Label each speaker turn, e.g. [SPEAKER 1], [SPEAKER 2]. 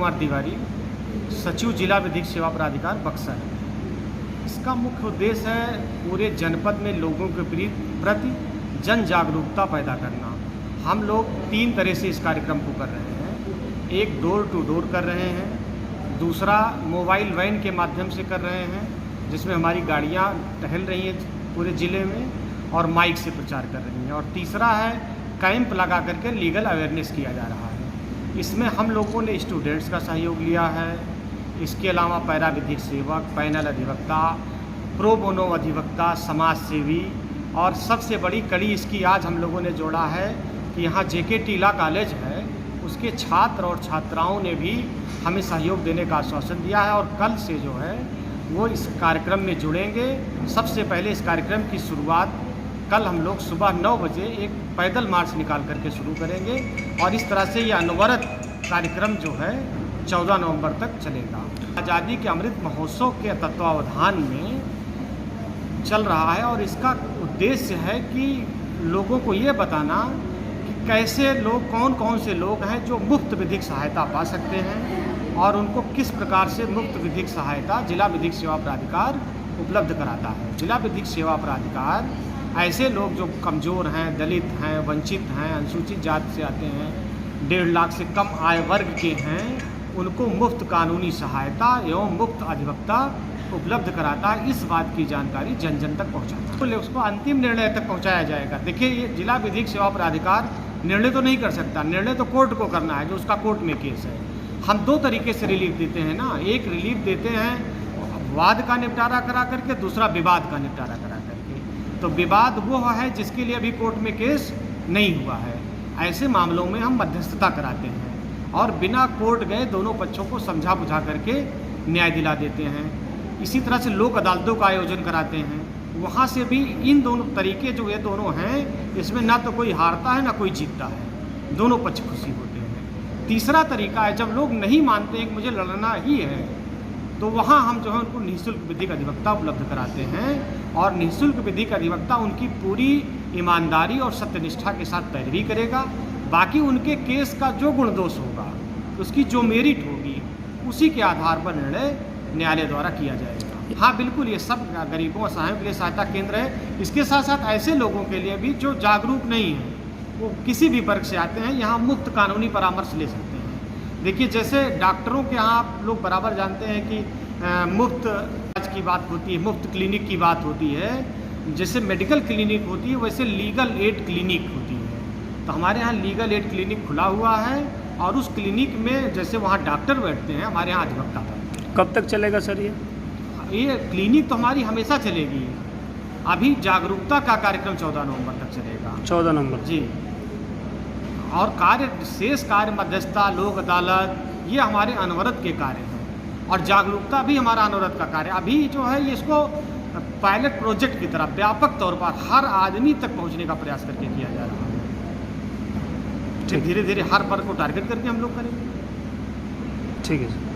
[SPEAKER 1] कुमार तिवारी, सचिव जिला विधिक सेवा प्राधिकार बक्सर। इसका मुख्य उद्देश्य है पूरे जनपद में लोगों के प्रति जन जागरूकता पैदा करना। हम लोग 3 तरह से इस कार्यक्रम को कर रहे हैं। एक डोर टू डोर कर रहे हैं, दूसरा मोबाइल वैन के माध्यम से कर रहे हैं जिसमें हमारी गाड़ियां टहल रही हैं पूरे ज़िले में और माइक से प्रचार कर रही हैं, और तीसरा है कैंप लगा करके लीगल अवेयरनेस किया जा रहा है। इसमें हम लोगों ने स्टूडेंट्स का सहयोग लिया है, इसके अलावा पैरा विधिक सेवक, पैनल अधिवक्ता, प्रो बोनो अधिवक्ता, समाज सेवी, और सबसे बड़ी कड़ी इसकी आज हम लोगों ने जोड़ा है कि यहाँ जेके टीला कॉलेज है, उसके छात्र और छात्राओं ने भी हमें सहयोग देने का आश्वासन दिया है और कल से जो है वो इस कार्यक्रम में जुड़ेंगे। सबसे पहले इस कार्यक्रम की शुरुआत कल हम लोग सुबह 9 बजे एक पैदल मार्च निकाल करके शुरू करेंगे और इस तरह से ये अनवरत कार्यक्रम जो है 14 नवंबर तक चलेगा। आज़ादी के अमृत महोत्सव के तत्वावधान में चल रहा है और इसका उद्देश्य है कि लोगों को ये बताना कि कैसे लोग, कौन कौन से लोग हैं जो मुफ्त विधिक सहायता पा सकते हैं और उनको किस प्रकार से मुफ्त विधिक सहायता जिला विधिक सेवा प्राधिकार उपलब्ध कराता है। जिला विधिक सेवा प्राधिकार ऐसे लोग जो कमज़ोर हैं, दलित हैं, वंचित हैं, अनुसूचित जाति से आते हैं, 1.5 लाख से कम आय वर्ग के हैं, उनको मुफ्त कानूनी सहायता एवं मुफ्त अधिवक्ता उपलब्ध कराता है। इस बात की जानकारी जन जन तक पहुँचाता है, तो उसको अंतिम निर्णय तक पहुँचाया जाएगा। देखिए, ये जिला विधिक सेवा प्राधिकार निर्णय तो नहीं कर सकता, निर्णय तो कोर्ट को करना है जो उसका कोर्ट में केस है। हम 2 तरीके से रिलीफ देते हैं ना, एक रिलीफ देते हैं वाद का निपटारा करा करके, दूसरा विवाद का निपटारा करा करके। तो विवाद वो है जिसके लिए अभी कोर्ट में केस नहीं हुआ है, ऐसे मामलों में हम मध्यस्थता कराते हैं और बिना कोर्ट गए दोनों पक्षों को समझा बुझा करके न्याय दिला देते हैं। इसी तरह से लोक अदालतों का आयोजन कराते हैं, वहाँ से भी इन दोनों तरीके जो ये दोनों हैं, इसमें ना तो कोई हारता है ना कोई जीतता है, दोनों पक्ष खुशी होते हैं। तीसरा तरीका है जब लोग नहीं मानते हैं कि मुझे लड़ना ही है, तो वहाँ हम जो है उनको निःशुल्क विधिक अधिवक्ता उपलब्ध कराते हैं और निःशुल्क विधिक अधिवक्ता उनकी पूरी ईमानदारी और सत्यनिष्ठा के साथ पैरवी करेगा। बाकी उनके केस का जो गुण दोष होगा, उसकी जो मेरिट होगी, उसी के आधार पर निर्णय न्यायालय द्वारा किया जाएगा। हाँ बिल्कुल, ये सब गरीबों और असहायों के लिए सहायता केंद्र है। इसके साथ साथ ऐसे लोगों के लिए भी जो जागरूक नहीं हैं, वो किसी भी वर्ग से आते हैं, यहाँ मुफ्त कानूनी परामर्श ले सकते हैं। देखिए, जैसे डॉक्टरों के यहाँ आप लोग बराबर जानते हैं कि मुफ्त इलाज की बात होती है, मुफ्त क्लिनिक की बात होती है, जैसे मेडिकल क्लिनिक होती है वैसे लीगल एड क्लिनिक होती है। तो हमारे यहाँ लीगल एड क्लिनिक खुला हुआ है और उस क्लिनिक में जैसे वहाँ डॉक्टर बैठते हैं, हमारे यहाँ अधिवक्ता बैठते हैं।
[SPEAKER 2] कब तक चलेगा सर
[SPEAKER 1] ये क्लिनिक? तो हमारी हमेशा चलेगी। अभी जागरूकता का कार्यक्रम 14 नवंबर तक चलेगा।
[SPEAKER 2] 14 नवंबर
[SPEAKER 1] जी। और शेष कार्य मध्यस्थता, लोक अदालत, ये हमारे अनवरत के कार्य हैं और जागरूकता भी हमारा अनवरत का कार्य। अभी जो है ये इसको पायलट प्रोजेक्ट की तरह व्यापक तौर पर हर आदमी तक पहुंचने का प्रयास करके किया जा रहा है। धीरे धीरे हर वर्ग को टारगेट करके हम लोग करेंगे।
[SPEAKER 2] ठीक है सर।